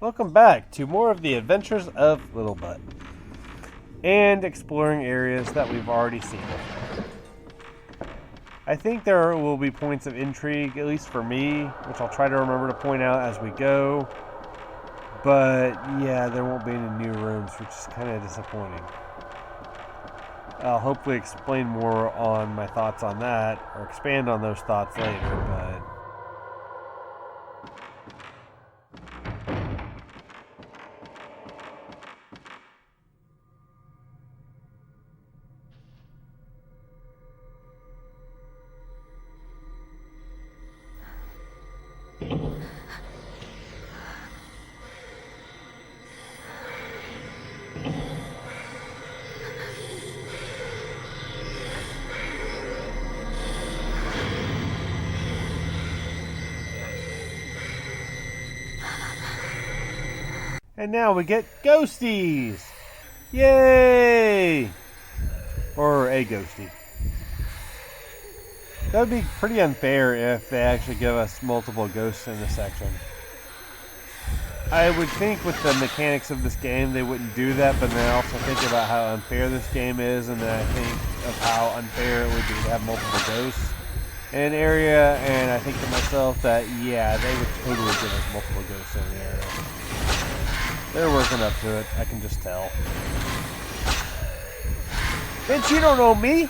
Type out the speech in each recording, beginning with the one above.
Welcome back to more of the adventures of Littlebutt and exploring areas that we've already seen. I think there will be points of intrigue, at least for me, which I'll try to remember to point out as we go. But yeah, there won't be any new rooms, which is kind of disappointing. I'll hopefully explain more on my thoughts on that, or expand on those thoughts later, but... And now we get ghosties! Yay! Or a ghostie. That would be pretty unfair if they actually give us multiple ghosts in this section. I would think with the mechanics of this game they wouldn't do that, but then I also think about how unfair this game is, and then I think of how unfair it would be to have multiple ghosts in an area, and I think to myself that, yeah, they would totally give us multiple ghosts in the area. They're working up to it, I can just tell. Bitch, you don't own me!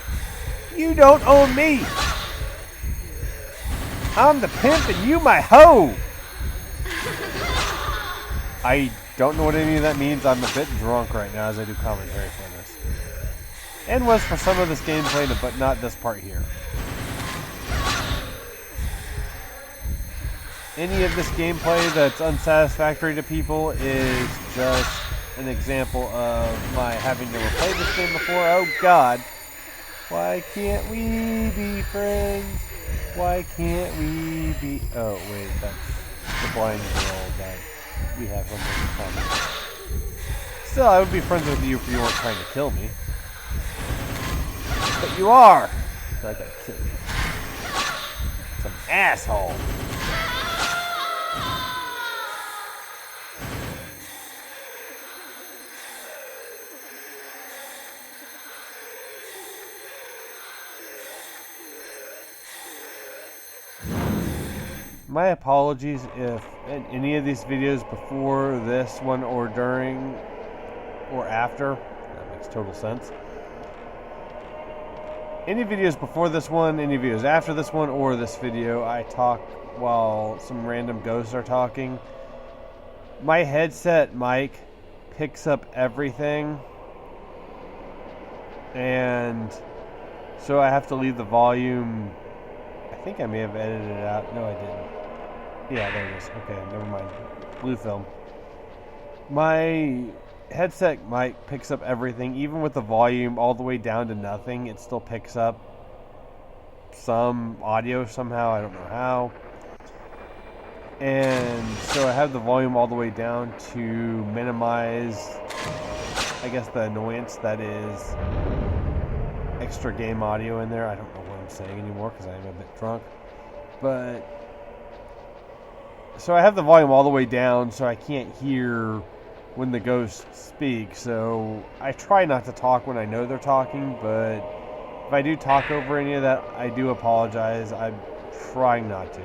You don't own me! I'm the pimp and you my hoe! I don't know what any of that means. I'm a bit drunk right now as I do commentary for this. And was for some of this gameplay, but not this part here. Any of this gameplay that's unsatisfactory to people is just an example of my having never played this game before. Oh God, why can't we be friends? Why can't we be... Oh wait, that's the blind girl that we have something in common. Still, I would be friends with you if you weren't trying to kill me. But you are! So I gotta kill you. Some asshole! My apologies if in any of these videos before this one or during or after, that makes total sense. Any videos before this one, any videos after this one, or this video, I talk while some random ghosts are talking. My headset mic picks up everything, and so I have to leave the volume. I think I may have edited it out. No, I didn't. Yeah, there it is. Okay, never mind. Blue film. My headset mic picks up everything, even with the volume all the way down to nothing. It still picks up some audio somehow. I don't know how. And so I have the volume all the way down to minimize, I guess, the annoyance that is extra game audio in there. I don't know what I'm saying anymore because I am a bit drunk. But so I have the volume all the way down so I can't hear when the ghosts speak. So I try not to talk when I know they're talking, but if I do talk over any of that, I do apologize. I'm trying not to.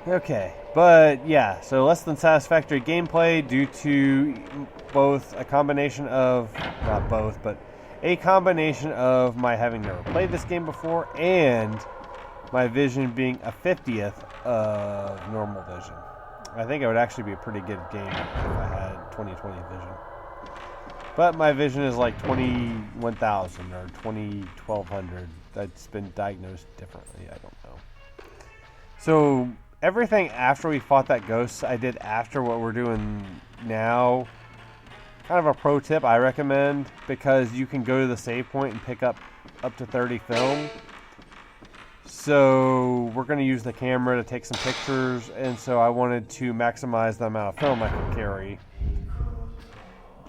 Okay, but yeah, so less than satisfactory gameplay due to both a combination of, not both, but a combination of my having never played this game before and my vision being a 50th of normal vision. I think it would actually be a pretty good game if I had 20/20 vision. But my vision is like 21,000 or 1200. That's been diagnosed differently, I don't know. So everything after we fought that ghost, I did after what we're doing now. Kind of a pro tip I recommend, because you can go to the save point and pick up to 30 film. So we're going to use the camera to take some pictures, and so I wanted to maximize the amount of film I could carry,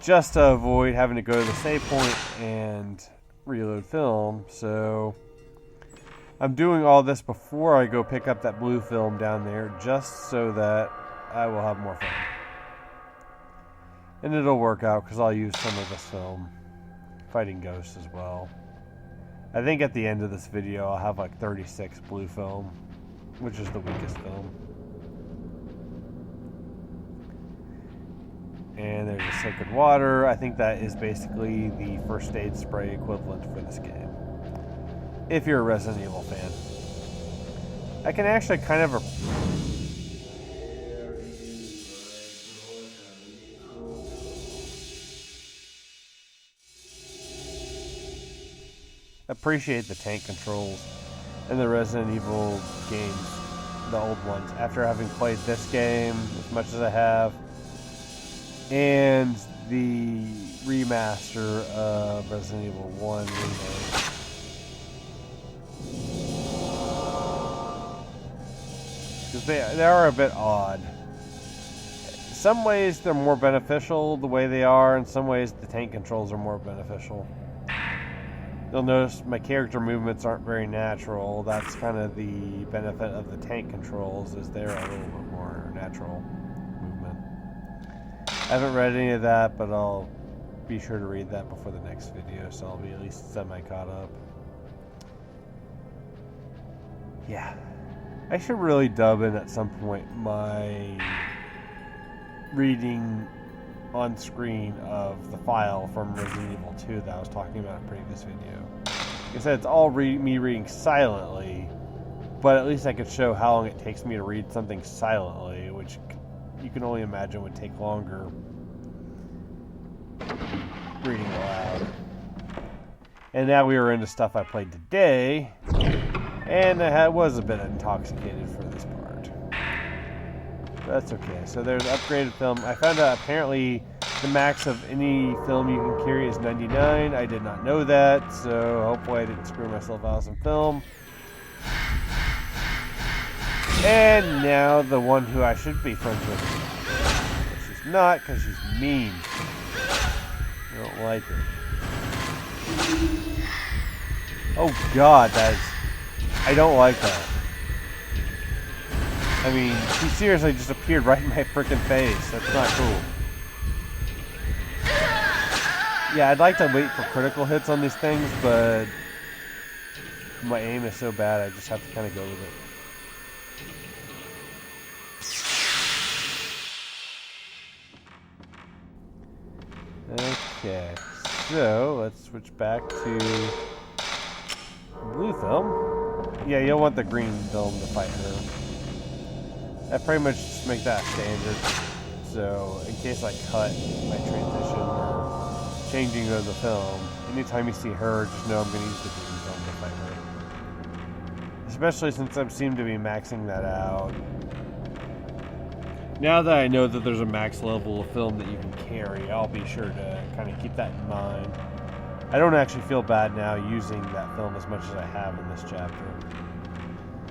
just to avoid having to go to the save point and reload film. So I'm doing all this before I go pick up that blue film down there, just so that I will have more fun. And it'll work out because I'll use some of this film fighting ghosts as well. I think at the end of this video I'll have like 36 blue film, which is the weakest film. And there's a Sacred Water. I think that is basically the first aid spray equivalent for this game, if you're a Resident Evil fan. I can actually kind of appreciate the tank controls in the Resident Evil games, the old ones, after having played this game as much as I have, and the remaster of Resident Evil 1 remake. Because they are a bit odd. In some ways they're more beneficial the way they are, in some ways the tank controls are more beneficial. You'll notice my character movements aren't very natural. That's kind of the benefit of the tank controls, is they're a little bit more natural movement. I haven't read any of that, but I'll be sure to read that before the next video, so I'll be at least semi-caught up. Yeah. I should really dub in at some point my reading on screen of the file from Resident Evil 2 that I was talking about in a previous video. Like I said, it's all me reading silently, but at least I could show how long it takes me to read something silently, which you can only imagine would take longer reading aloud. And now we were into stuff I played today, and I was a bit intoxicated for this part. That's okay. So there's upgraded film. I found out apparently the max of any film you can carry is 99. I did not know that, so hopefully I didn't screw myself out of some film. And now the one who I should be friends with. But she's not, because she's mean. I don't like her. Oh god, I don't like that. I mean, she seriously just appeared right in my freaking face. That's not cool. Yeah, I'd like to wait for critical hits on these things, but my aim is so bad I just have to kind of go with it. Okay, so let's switch back to blue film. Yeah, you'll want the green film to fight her. I pretty much just make that standard, so in case I cut my transition or changing of the film, anytime you see her, just know I'm going to use the green film to fight her. Especially since I seem to be maxing that out. Now that I know that there's a max level of film that you can carry, I'll be sure to kind of keep that in mind. I don't actually feel bad now using that film as much as I have in this chapter.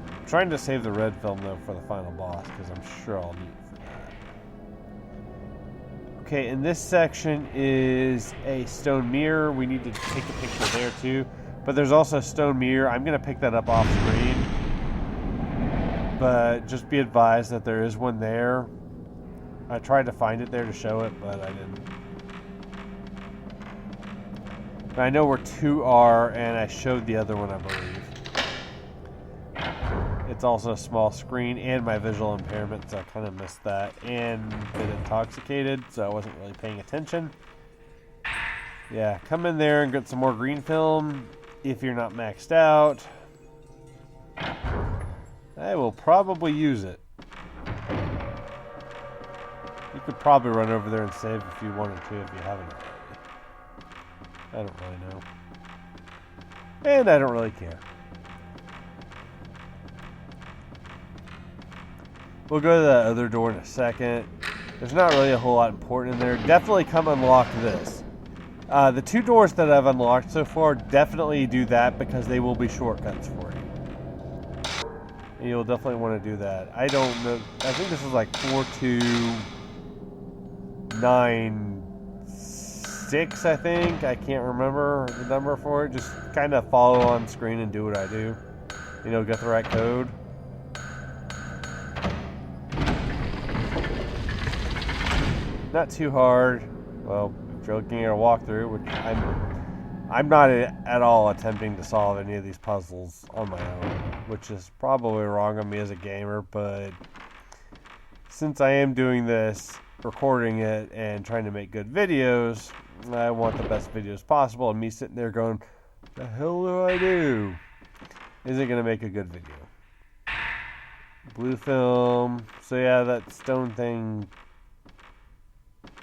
I'm trying to save the red film though for the final boss, because I'm sure I'll need it for that. Okay, and this section is a stone mirror. We need to take a picture there too. But there's also a stone mirror. I'm going to pick that up off screen. But just be advised that there is one there. I tried to find it there to show it, but I didn't. But I know where two are, and I showed the other one, I believe. It's also a small screen and my visual impairment, so I kind of missed that. And a bit intoxicated, so I wasn't really paying attention. Yeah, come in there and get some more green film if you're not maxed out. I will probably use it. You could probably run over there and save if you wanted to, if you haven't already. I don't really know. And I don't really care. We'll go to that other door in a second. There's not really a whole lot important in there. Definitely come unlock this. The two doors that I've unlocked so far, definitely do that because they will be shortcuts for you. And you'll definitely want to do that. I don't know. I think this is like 4296, I think. I can't remember the number for it. Just kind of follow on screen and do what I do. get the right code. Not too hard. Well, if you're looking at a walkthrough, which I'm not at all attempting to solve any of these puzzles on my own, which is probably wrong on me as a gamer, but since I am doing this, recording it, and trying to make good videos, I want the best videos possible, and me sitting there going, the hell do I do? Isn't going to make a good video. Blue film. So yeah, that stone thing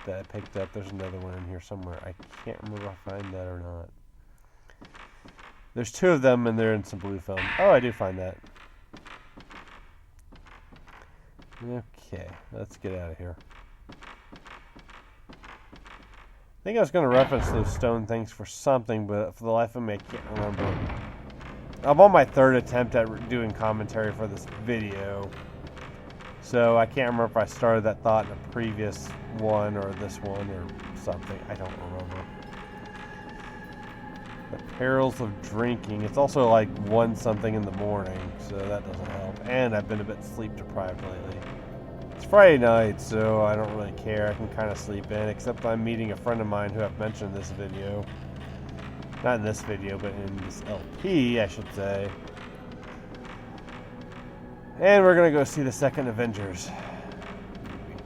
that I picked up, there's another one in here somewhere. I can't remember if I find that or not. There's two of them and they're in some blue film. Oh, I do find that. Okay, let's get out of here. I think I was going to reference those stone things for something, but for the life of me, I can't remember. I'm on my third attempt at doing commentary for this video, so I can't remember if I started that thought in a previous one or this one or something. I don't remember. The perils of drinking. It's also like 1 something in the morning, so that doesn't help. And I've been a bit sleep deprived lately. It's Friday night, so I don't really care. I can kind of sleep in, except I'm meeting a friend of mine who I've mentioned in this video. Not in this video, but in this LP, I should say. And we're going to go see the second Avengers movie,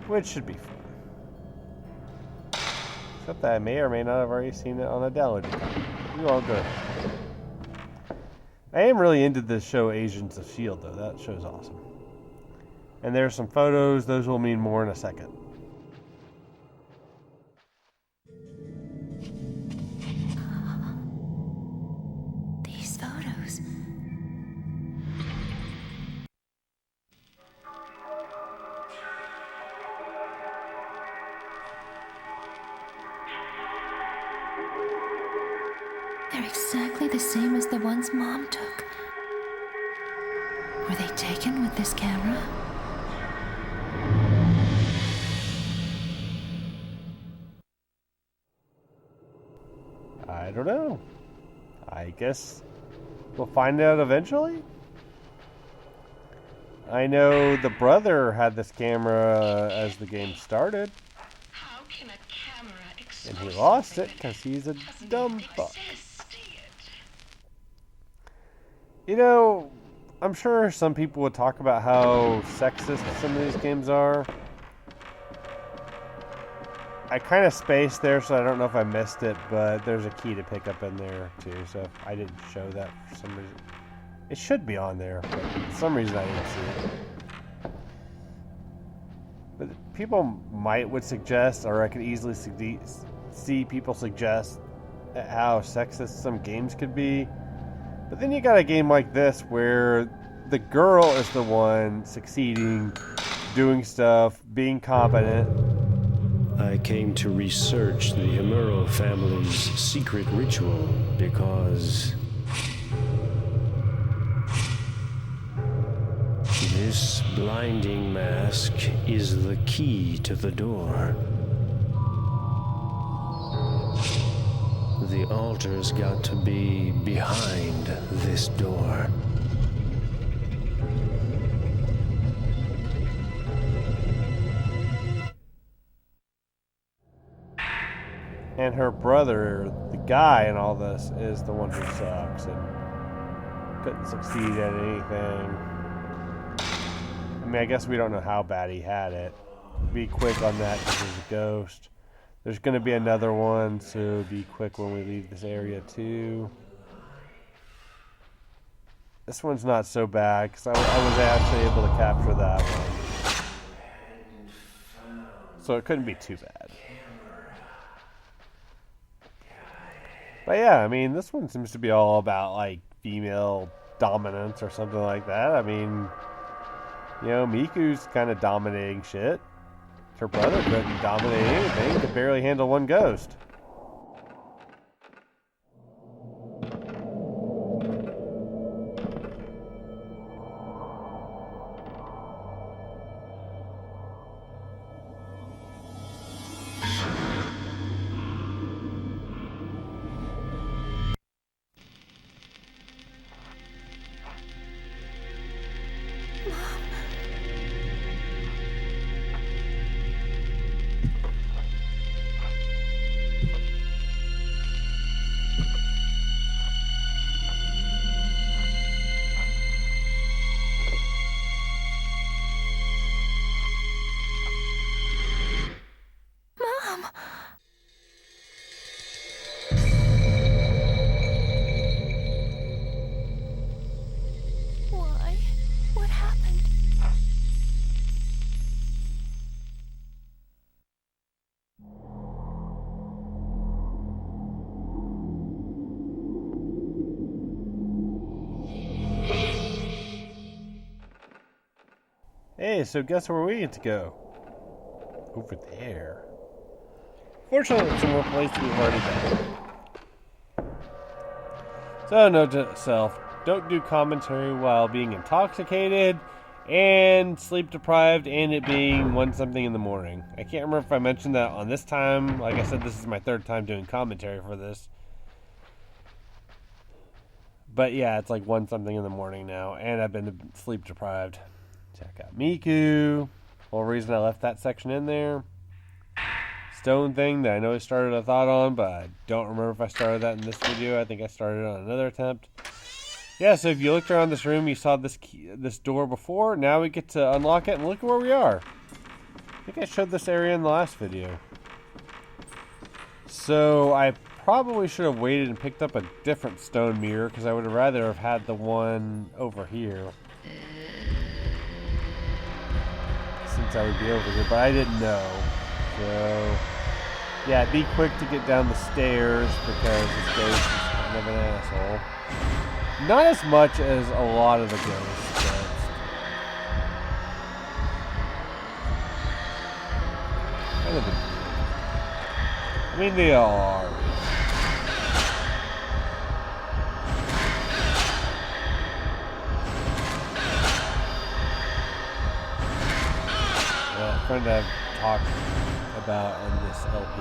which should be fun. Except that I may or may not have already seen it on a download account. You all good. I am really into this show Agents of S.H.I.E.L.D. though. That show's awesome. And there's some photos. Those will mean more in a second. These photos. They're exactly the same as the ones Mom took. Were they taken with this camera? I don't know. I guess we'll find out eventually. I know the brother had this camera as the game started. How can a camera And he lost it because he's a dumb fuck. You know, I'm sure some people would talk about how sexist some of these games are. I kind of spaced there, so I don't know if I missed it, but there's a key to pick up in there, too, so I didn't show that for some reason. It should be on there, but for some reason I didn't see it. But people would suggest, or I could easily see people suggest how sexist some games could be. But then you got a game like this where the girl is the one succeeding, doing stuff, being competent. I came to research the Himuro family's secret ritual because this blinding mask is the key to the door. The altar's got to be behind this door. And her brother, the guy in all this, is the one who sucks and couldn't succeed at anything. I mean, I guess we don't know how bad he had it. Be quick on that because he's a ghost. There's going to be another one, so be quick when we leave this area too. This one's not so bad because I was actually able to capture that one. So it couldn't be too bad. But yeah, I mean, this one seems to be all about, like, female dominance or something like that. I mean, you know, Miku's kind of dominating shit. Her brother couldn't dominate anything, could barely handle one ghost. Hey, so guess where we get to go? Over there. Fortunately, it's a more place we've already been. So, note to self, don't do commentary while being intoxicated and sleep deprived and it being 1 something in the morning. I can't remember if I mentioned that on this time. Like I said, this is my 3rd time doing commentary for this. But yeah, it's like 1 something in the morning now, and I've been sleep deprived. Check out Miku. Whole reason I left that section in there. Stone thing that I know I started a thought on, but I don't remember if I started that in this video. I think I started on another attempt. Yeah, so if you looked around this room, you saw this door before. Now we get to unlock it, and look at where we are. I think I showed this area in the last video. So I probably should have waited and picked up a different stone mirror, because I would have rather have had the one over here. Since I would be over here, but I didn't know. So, yeah, be quick to get down the stairs because this ghost is kind of an asshole. Not as much as a lot of the ghosts, but kind of I mean, they all are. A friend I've talked about on this LP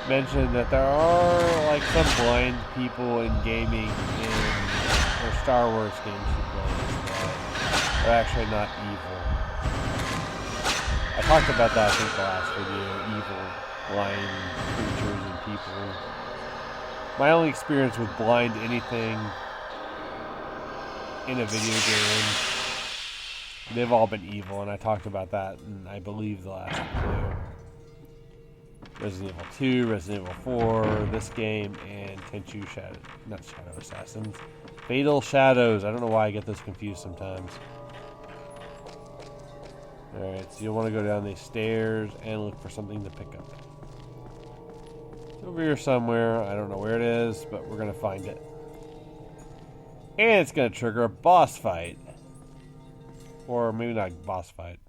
mentioned that there are like some blind people in gaming or Star Wars games she plays that are actually not evil. I talked about that I think the last video, evil blind creatures and people. My only experience with blind anything in a video game, they've all been evil, and I talked about that in, I believe, the last video. Resident Evil 2, Resident Evil 4, this game, and Tenchu not Shadow Assassins. Fatal Shadows. I don't know why I get those confused sometimes. Alright, so you'll want to go down these stairs and look for something to pick up. It's over here somewhere. I don't know where it is, but we're going to find it. And it's going to trigger a boss fight. Or maybe not boss fight.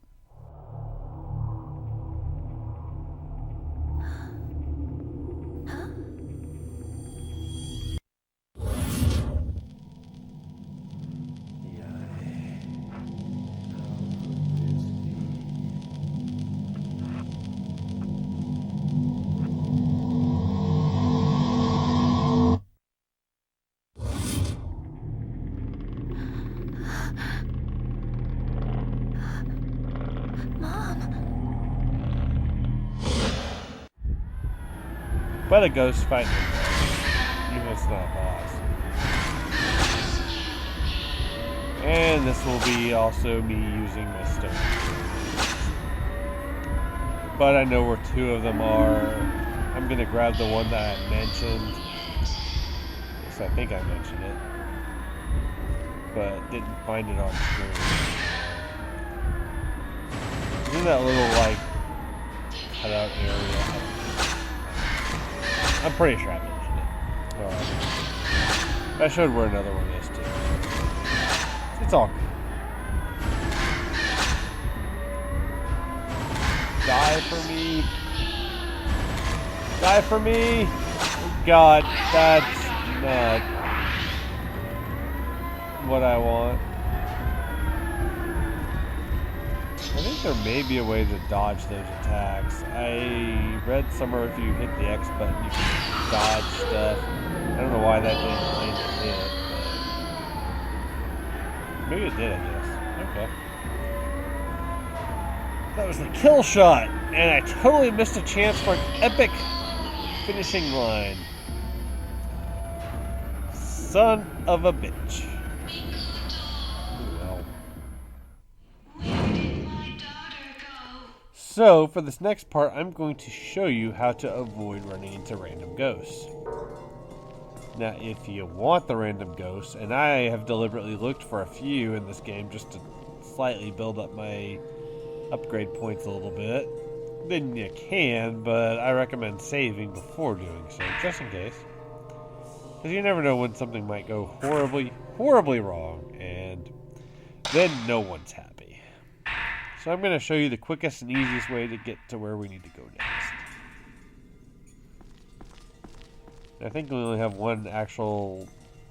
But a ghost fight, even if it's not a boss. And this will be also me using my stone. But I know where 2 of them are. I'm going to grab the one that I mentioned. Yes, I think I mentioned it. But didn't find it on screen. It's in that little, like, cutout area. I'm pretty sure I mentioned it. Alright. I showed where another one is, too. It's all good. Die for me. Die for me. Oh, God, that's not what I want. I think there may be a way to dodge those attacks. I read somewhere if you hit the X button, you can dodge stuff. I don't know why that didn't claim it did, but maybe it did, I guess. Okay. That was the kill shot, and I totally missed a chance for an epic finishing line. Son of a bitch. So, for this next part, I'm going to show you how to avoid running into random ghosts. Now, if you want the random ghosts, and I have deliberately looked for a few in this game just to slightly build up my upgrade points a little bit, then you can, but I recommend saving before doing so, just in case. Because you never know when something might go horribly, horribly wrong, and then no one's happy. So I'm going to show you the quickest and easiest way to get to where we need to go next. I think we only have one actual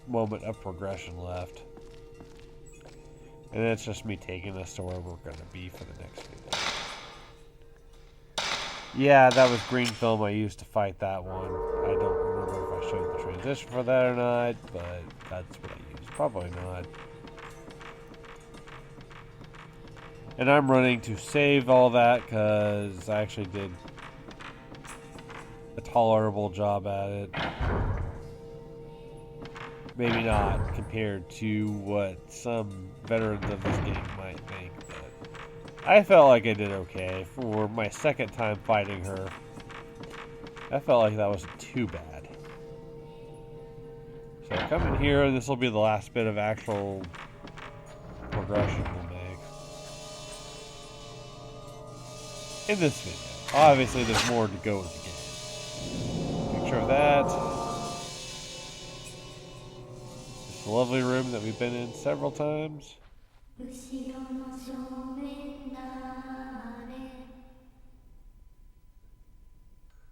moment of progression left. And it's just me taking us to where we're going to be for the next video. Yeah, that was green film I used to fight that one. I don't remember if I showed the transition for that or not, but that's what I used. Probably not. And I'm running to save all that because I actually did a tolerable job at it. Maybe not compared to what some veterans of this game might think, but I felt like I did okay for my second time fighting her. I felt like that wasn't too bad. So come in here, this will be the last bit of actual progression we'll make in this video. Obviously there's more to go with the game. Picture of that. A lovely room that we've been in several times.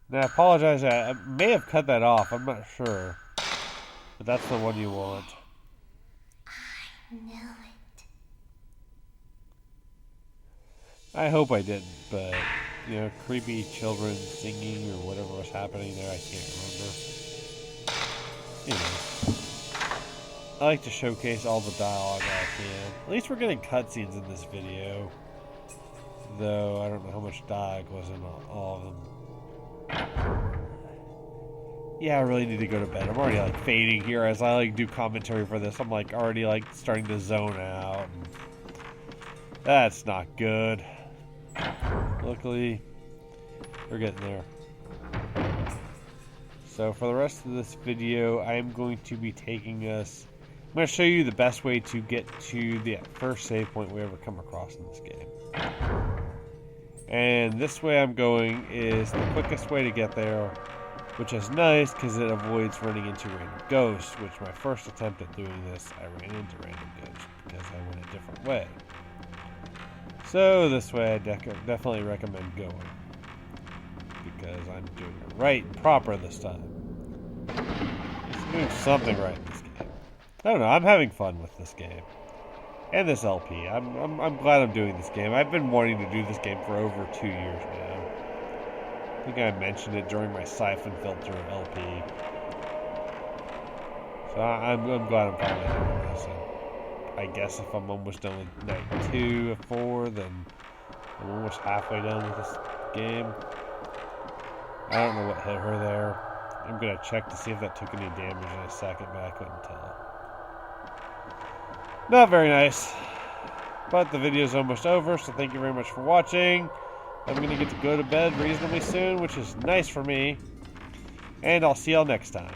Now I apologize, I may have cut that off, I'm not sure. But that's the one you want. I knew it. I hope I didn't, but, you know, creepy children singing or whatever was happening there, I can't remember. You know. I like to showcase all the dialogue I can. At least we're getting cutscenes in this video. Though, I don't know how much dialogue was in all of them. Yeah, I really need to go to bed. I'm already, like, fading here as I, like, do commentary for this. I'm, like, already, like, starting to zone out. And that's not good. Luckily, we're getting there. So, for the rest of this video, I'm going to be taking us... I'm going to show you the best way to get to the first save point we ever come across in this game. And this way I'm going is the quickest way to get there, which is nice because it avoids running into random ghosts, which my first attempt at doing this, I ran into random ghosts because I went a different way. So this way I definitely recommend going, because I'm doing it right and proper this time. I'm doing something right in this game. I don't know, I'm having fun with this game. And this LP. I'm glad I'm doing this game. I've been wanting to do this game for over 2 years now. I think I mentioned it during my Siphon Filter LP. So I'm glad I'm finally doing this. And I guess if I'm almost done with night 2 of 4, then I'm almost halfway done with this game. I don't know what hit her there. I'm going to check to see if that took any damage in a second, but I couldn't tell. Not very nice. But the video's almost over, so thank you very much for watching. I'm going to get to go to bed reasonably soon, which is nice for me. And I'll see y'all next time.